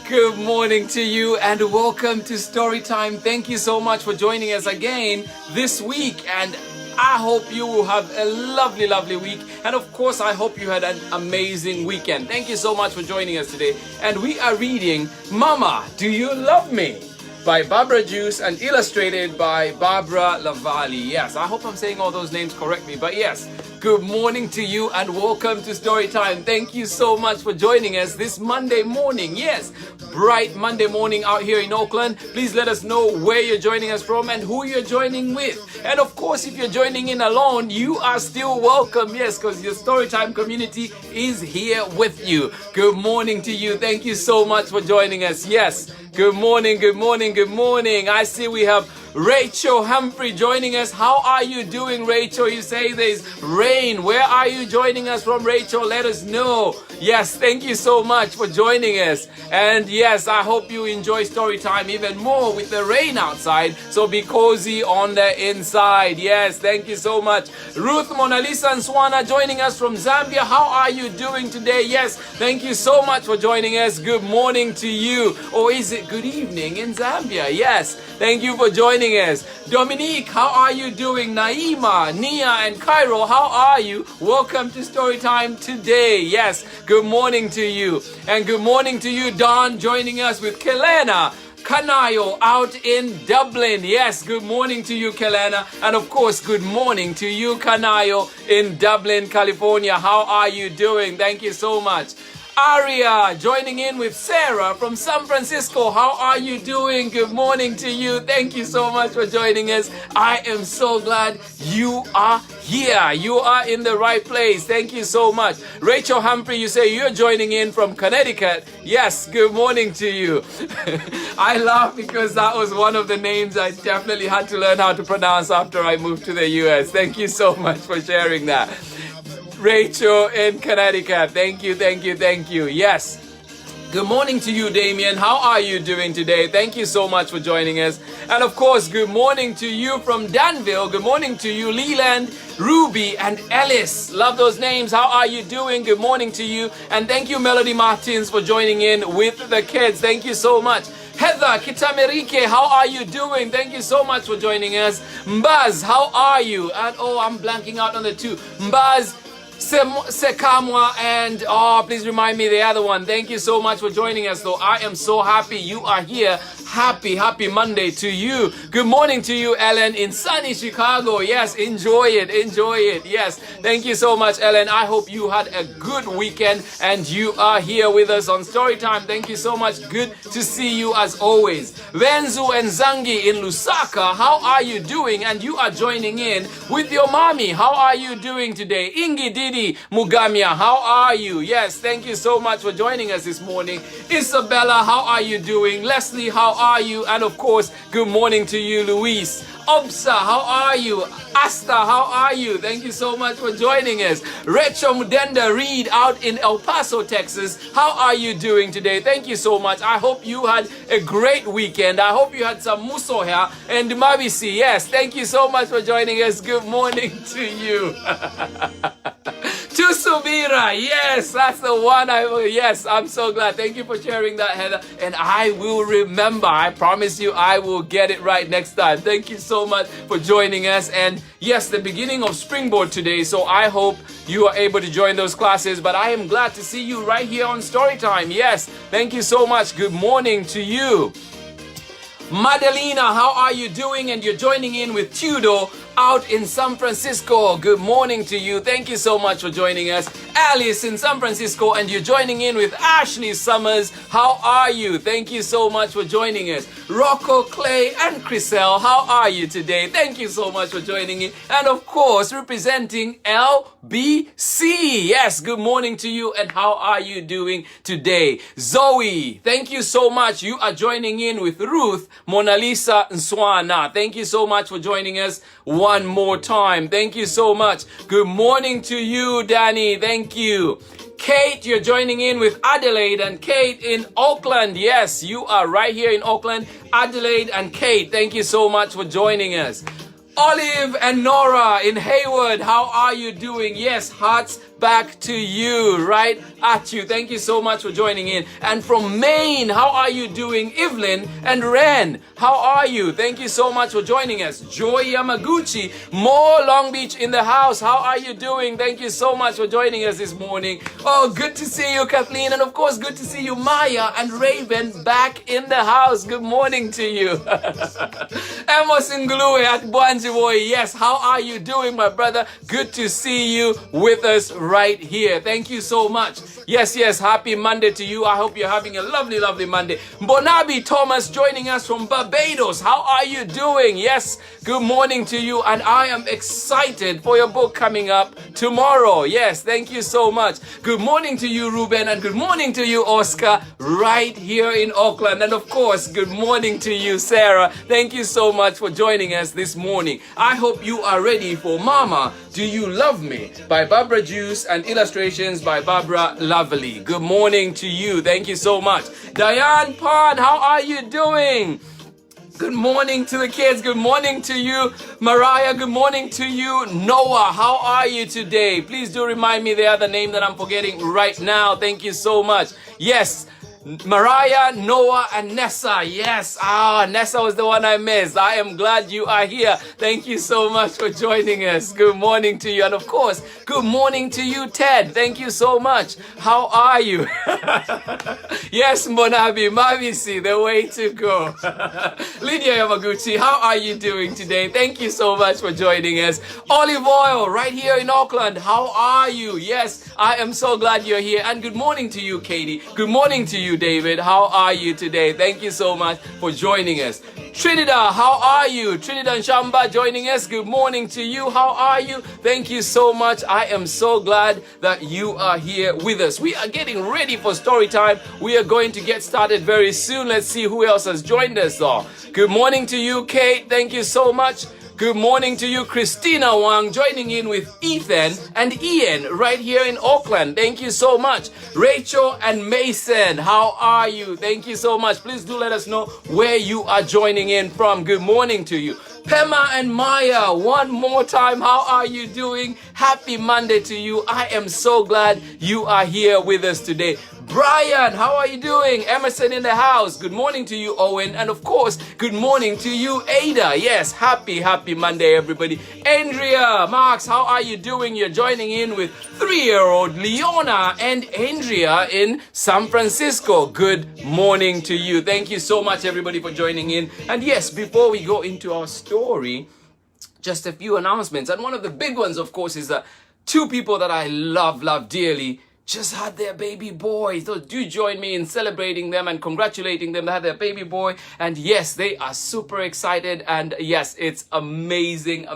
Good morning to you and welcome to Storytime. Thank you so much for joining us again this week, and I hope you will have a lovely week, and of course I hope you had an amazing weekend. Thank you so much for joining us today, and we are reading Mama, Do You Love Me? By Barbara Joose and illustrated by Barbara Lavallee. Yes, I hope I'm saying all those names correctly, but yes, good morning to you and welcome to Storytime. Thank you so much for joining us this Monday morning. Yes, bright Monday morning out here in Oakland. Please let us know where you're joining us from and who you're joining with. And of course, if you're joining in alone, you are still welcome. Yes, because your Storytime community is here with you. Good morning to you. Thank you so much for joining us. Yes, good morning. I see we have Rachel Humphrey joining us. How are you doing, Rachel? You say there's rain. Where are you joining us from, Rachel? Let us know. Yes, thank you so much for joining us. And yes, I hope you enjoy Storytime even more with the rain outside. So be cozy on the inside. Yes, thank you so much. Ruth Mona Lisa and Swana joining us from Zambia. How are you doing today? Yes, thank you so much for joining us. Good morning to you. Or is it good evening in Zambia? Yes, thank you for joining us. Dominique, how are you doing? Naima, Nia, and Cairo, how are you? Welcome to Storytime today. Yes, good morning to you. And good morning to you, Don, joining us with Kelena Kanayo out in Dublin. Yes, good morning to you, Kelena. And of course, good morning to you, Kanayo in Dublin, California. How are you doing? Thank you so much. Aria joining in with Sarah from San Francisco. How are you doing? Good morning to you. Thank you so much for joining us. I am so glad you are here. You are in the right place. Thank you so much. Rachel Humphrey, you say you're joining in from Connecticut. Yes, good morning to you. I laugh because that was one of the names I definitely had to learn how to pronounce after I moved to the US. Thank you so much for sharing that. Rachel in Connecticut. Thank you. Yes. Good morning to you, Damien. How are you doing today? Thank you so much for joining us. And of course, good morning to you from Danville. Good morning to you, Leland, Ruby, and Ellis. Love those names. How are you doing? Good morning to you. And thank you, Melody Martins, for joining in with the kids. Thank you so much. Heather Kitamerike, how are you doing? Thank you so much for joining us. Mbaz, how are you? And oh, I'm blanking out on the two. Mbaz Sekamwa and please remind me the other one. Thank you so much for joining us, though. I am so happy you are here. Happy Monday to you. Good morning to you, Ellen, in sunny Chicago. Yes, enjoy it. Yes, thank you so much, Ellen. I hope you had a good weekend and you are here with us on Storytime. Thank you so much. Good to see you as always. Venzu and Zangi in Lusaka, how are you doing? And you are joining in with your mommy. How are you doing today? Ingi Didi Mugamia, how are you? Yes, thank you so much for joining us this morning. Isabella, how are you doing? Leslie, how are you? And of course, good morning to you, Luis. Obsa, how are you? Asta, how are you? Thank you so much for joining us. Recho Mudenda Reed out in El Paso, Texas. How are you doing today? Thank you so much. I hope you had a great weekend. I hope you had some muso here and mabisi. Yes, thank you so much for joining us. Good morning to you. Tusubira, yes, that's the one. Yes, I'm so glad. Thank you for sharing that, Heather. And I will remember. I promise you, I will get it right next time. Thank you so much for joining us. And yes, the beginning of Springboard today. So I hope you are able to join those classes. But I am glad to see you right here on Storytime. Yes, thank you so much. Good morning to you. Madalena, how are you doing? And you're joining in with Tudor out in San Francisco. Good morning to you. Thank you so much for joining us. Alice in San Francisco, and you're joining in with Ashley Summers. How are you? Thank you so much for joining us. Rocco, Clay, and Chriselle, how are you today? Thank you so much for joining in. And of course, representing LBC. Yes, good morning to you, and how are you doing today? Zoe, thank you so much. You are joining in with Ruth, Mona Lisa, and Swana. Thank you so much for joining us one more time. Thank you so much. Good morning to you, Danny. Thank you. Kate, you're joining in with Adelaide and Kate in Oakland. Yes, you are right here in Oakland. Adelaide and Kate, thank you so much for joining us. Olive and Nora in Hayward, how are you doing? Yes, hearts back to you, right at you. Thank you so much for joining in. And from Maine, how are you doing? Evelyn and Ren, how are you? Thank you so much for joining us. Joy Yamaguchi, more Long Beach in the house. How are you doing? Thank you so much for joining us this morning. Oh, good to see you, Kathleen. And of course, good to see you, Maya and Raven, back in the house. Good morning to you. Amos Ngulue at Bwanjiboy. Yes, how are you doing, my brother? Good to see you with us right here. Thank you so much. Yes, happy Monday to you. I hope you're having a lovely, lovely Monday. Bonabi Thomas joining us from Barbados. How are you doing? Yes, good morning to you. And I am excited for your book coming up tomorrow. Yes, thank you so much. Good morning to you, Ruben, and good morning to you, Oscar, right here in Auckland. And of course, good morning to you, Sarah. Thank you so much for joining us this morning. I hope you are ready for Mama, Do You Love Me by Barbara Joose and illustrations by Barbara Lavallee. Good morning to you. Thank you so much. Diane Pond, how are you doing? Good morning to the kids. Good morning to you, Mariah. Good morning to you, Noah. How are you today? Please do remind me the other name that I'm forgetting right now. Thank you so much. Yes, Mariah, Noah, and Nessa. Yes, Nessa was the one I missed. I am glad you are here. Thank you so much for joining us. Good morning to you. And of course, good morning to you, Ted. Thank you so much. How are you? Yes, Monabi, Mavisi, the way to go. Lydia Yamaguchi, how are you doing today? Thank you so much for joining us. Olive Oil, right here in Auckland. How are you? Yes, I am so glad you're here. And good morning to you, Katie. Good morning to you, David. How are you today? Thank you so much for joining us. Trinidad, how are you? Trinidad and Shamba joining us. Good morning to you. How are you? Thank you so much. I am so glad that you are here with us. We are getting ready for story time. We are going to get started very soon. Let's see who else has joined us though. Good morning to you, Kate. Thank you so much. Good morning to you, Christina Wang, joining in with Ethan and Ian right here in Auckland. Thank you so much. Rachel and Mason, how are you? Thank you so much. Please do let us know where you are joining in from. Good morning to you. Pema and Maya, one more time, how are you doing? Happy Monday to you. I am so glad you are here with us today. Brian, how are you doing? Emerson in the house. Good morning to you, Owen. And of course, good morning to you, Ada. Yes, happy Monday, everybody. Andrea, Marks, how are you doing? You're joining in with 3-year-old Leona and Andrea in San Francisco. Good morning to you. Thank you so much, everybody, for joining in. And yes, before we go into our story, just a few announcements. And one of the big ones, of course, is that two people that I love dearly just had their baby boy. So do join me in celebrating them and congratulating them. They had their baby boy. And yes, they are super excited. And yes, it's amazing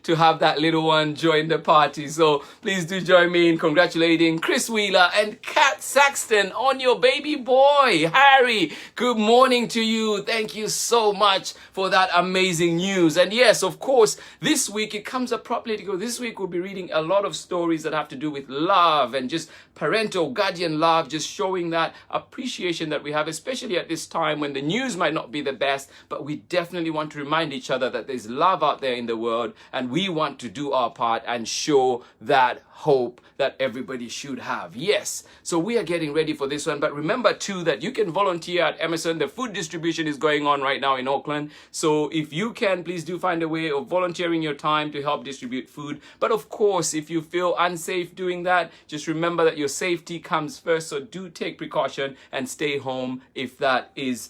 to have that little one join the party. So please do join me in congratulating Chris Wheeler and Kat Saxton on your baby boy. Harry, good morning to you. Thank you so much for that amazing news. And yes, of course, this week it comes up properly to go. This week we'll be reading a lot of stories that have to do with love and just parental guardian love, just showing that appreciation that we have, especially at this time when the news might not be the best, but we definitely want to remind each other that there's love out there in the world, and we want to do our part and show that hope that everybody should have. Yes, so we are getting ready for this one, but remember too that you can volunteer at Emerson. The food distribution is going on right now in Auckland, so if you can, please do find a way of volunteering your time to help distribute food. But of course, if you feel unsafe doing that, just remember that your safety comes first, so do take precaution and stay home if that is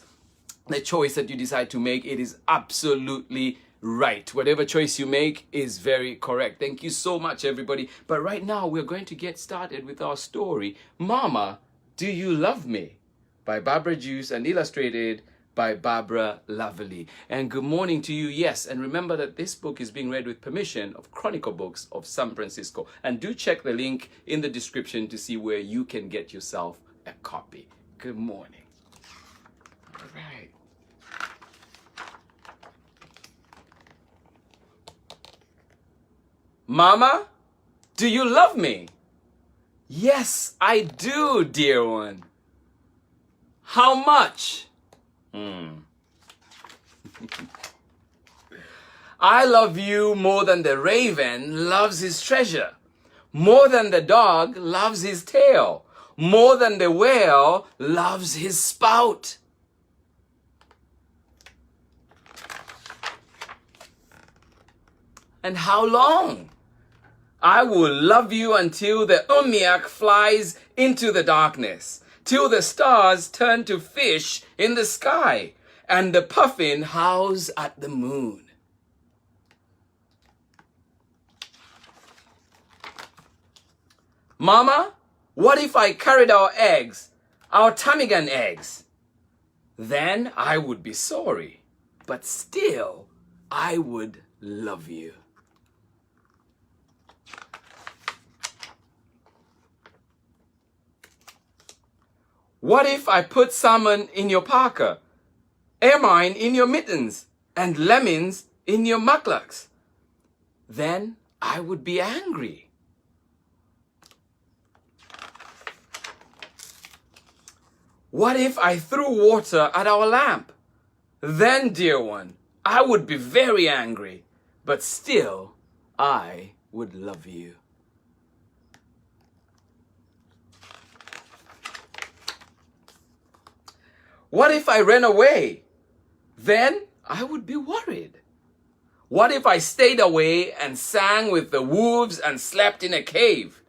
the choice that you decide to make. It is absolutely right. Whatever choice you make is very correct. Thank you so much, everybody. But right now, we're going to get started with our story, Mama, Do You Love Me? By Barbara Joose and illustrated by Barbara Lavallee. And good morning to you. Yes, and remember that this book is being read with permission of Chronicle Books of San Francisco. And do check the link in the description to see where you can get yourself a copy. Good morning. All right. Mama, do you love me? Yes, I do, dear one. How much? I love you more than the raven loves his treasure, More than the dog loves his tail. More than the whale loves his spout. And how long? I will love you until the umiak flies into the darkness, till the stars turn to fish in the sky, and the puffin howls at the moon. Mama, what if I carried our eggs, our ptarmigan eggs? Then I would be sorry, but still I would love you. What if I put salmon in your parka, ermine in your mittens, and lemons in your muklaks? Then I would be angry. What if I threw water at our lamp? Then, dear one, I would be very angry, but still I would love you. What if I ran away? Then I would be worried. What if I stayed away and sang with the wolves and slept in a cave?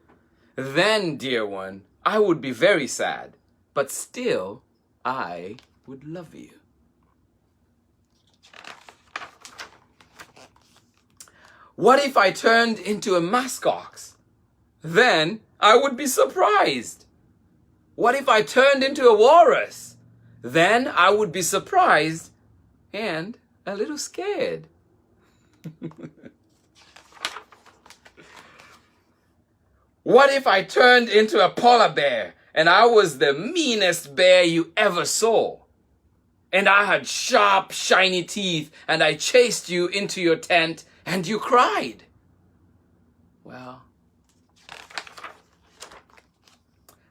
Then, dear one, I would be very sad, but still I would love you. What if I turned into a muskox? Then I would be surprised. What if I turned into a walrus? Then I would be surprised and a little scared. What if I turned into a polar bear and I was the meanest bear you ever saw? And I had sharp, shiny teeth and I chased you into your tent and you cried? Well,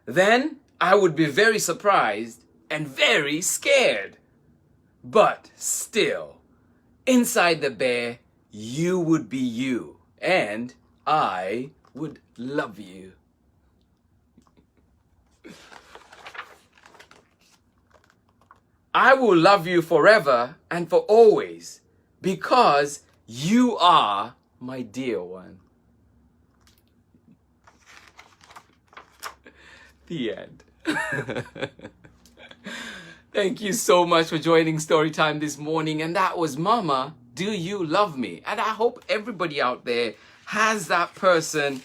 then I would be very surprised and very scared. But still, inside the bear, you would be you, and I would love you. I will love you forever and for always, because you are my dear one. The end. Thank you so much for joining Storytime this morning. And that was Mama, Do You Love Me? And I hope everybody out there has that person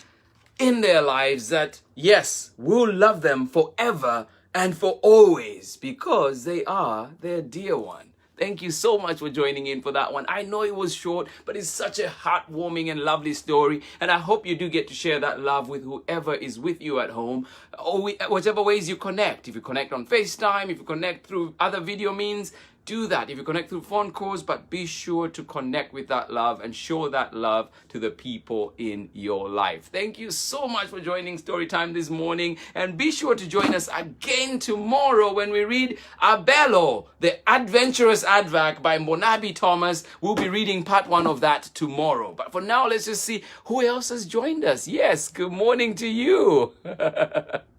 in their lives that, yes, will love them forever and for always because they are their dear one. Thank you so much for joining in for that one. I know it was short, but it's such a heartwarming and lovely story. And I hope you do get to share that love with whoever is with you at home, or whichever ways you connect. If you connect on FaceTime, if you connect through other video means, do that. If you connect through phone calls, but be sure to connect with that love and show that love to the people in your life. Thank you so much for joining Storytime this morning. And be sure to join us again tomorrow when we read Abelo, the Adventurous Advac by Monabi Thomas. We'll be reading part 1 of that tomorrow. But for now, let's just see who else has joined us. Yes, good morning to you.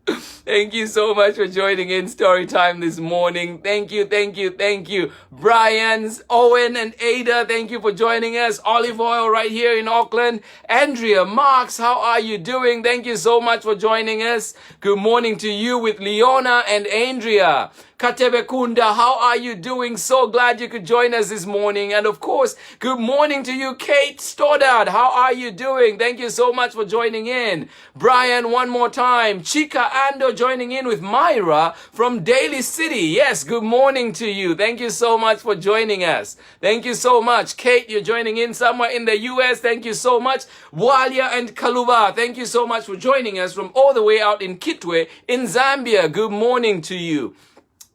Thank you so much for joining in Storytime this morning. Thank you, thank you, thank you. Brian's, Owen and Ada, thank you for joining us. Olive Oil right here in Auckland. Andrea, Marks, how are you doing? Thank you so much for joining us. Good morning to you with Leona and Andrea. Katebe Kunda, how are you doing? So glad you could join us this morning. And of course, good morning to you, Kate Stoddard. How are you doing? Thank you so much for joining in. Brian, one more time. Chika Ando joining in with Myra from Daly City. Yes, good morning to you. Thank you so much for joining us. Thank you so much. Kate, you're joining in somewhere in the US. Thank you so much. Walia and Kaluba, thank you so much for joining us from all the way out in Kitwe in Zambia. Good morning to you.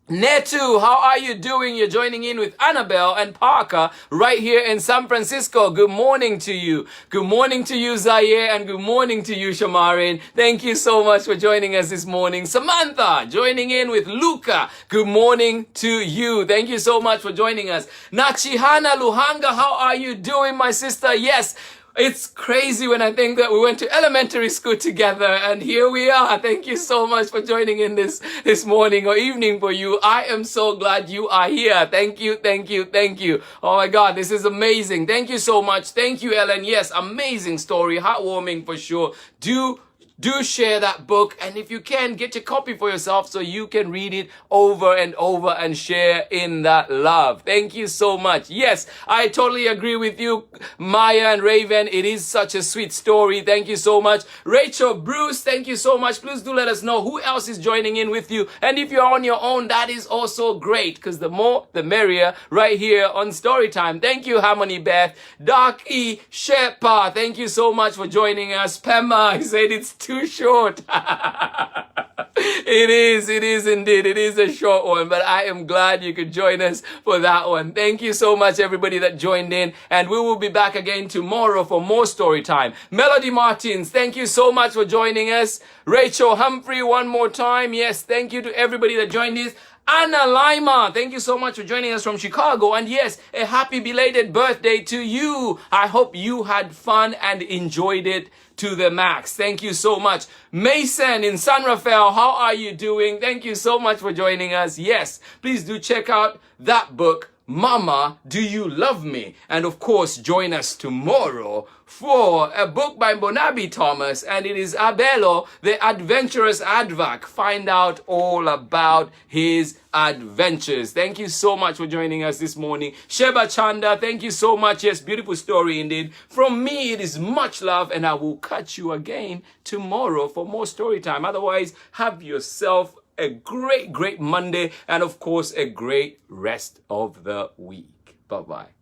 Netu, how are you doing? You're joining in with Annabelle and Parker right here in San Francisco. Good morning to you. Good morning to you, Zaire, and good morning to you, Shamarin. Thank you so much for joining us this morning. Samantha, joining in with Luca. Good morning to you. Thank you so much for joining us. Nachihana Luhanga, how are you doing, my sister? Yes. It's crazy when I think that we went to elementary school together and here we are. Thank you so much for joining in this morning or evening for you. I am so glad you are here. Thank you, thank you, thank you. Oh my God, this is amazing. Thank you so much. Thank you, Ellen. Yes, amazing story. Heartwarming for sure. Do share that book, and if you can, get your copy for yourself so you can read it over and over and share in that love. Thank you so much. Yes, I totally agree with you, Maya and Raven. It is such a sweet story. Thank you so much. Rachel, Bruce, thank you so much. Please do let us know who else is joining in with you. And if you're on your own, that is also great, because the more, the merrier right here on Storytime. Thank you, Harmony Beth. Dark E. Shepa, thank you so much for joining us. Pema, I said it's too short. It is indeed. It is a short one, but I am glad you could join us for that one. Thank you so much, everybody that joined in, and we will be back again tomorrow for more story time. Melody Martins, thank you so much for joining us. Rachel Humphrey, one more time. Yes, thank you to everybody that joined us. Anna Lima, thank you so much for joining us from Chicago. And yes, a happy belated birthday to you. I hope you had fun and enjoyed it to the max. Thank you so much. Mason in San Rafael, how are you doing? Thank you so much for joining us. Yes, please do check out that book, Mama, Do You Love Me? And of course, join us tomorrow for a book by Bonabi Thomas, and it is Abelo, the Adventurous Advac. Find out all about his adventures. Thank you so much for joining us this morning. Sheba Chanda, thank you so much. Yes, beautiful story indeed. From me, it is much love, and I will catch you again tomorrow for more story time. Otherwise, have yourself a great Monday, and of course, a great rest of the week. Bye-bye.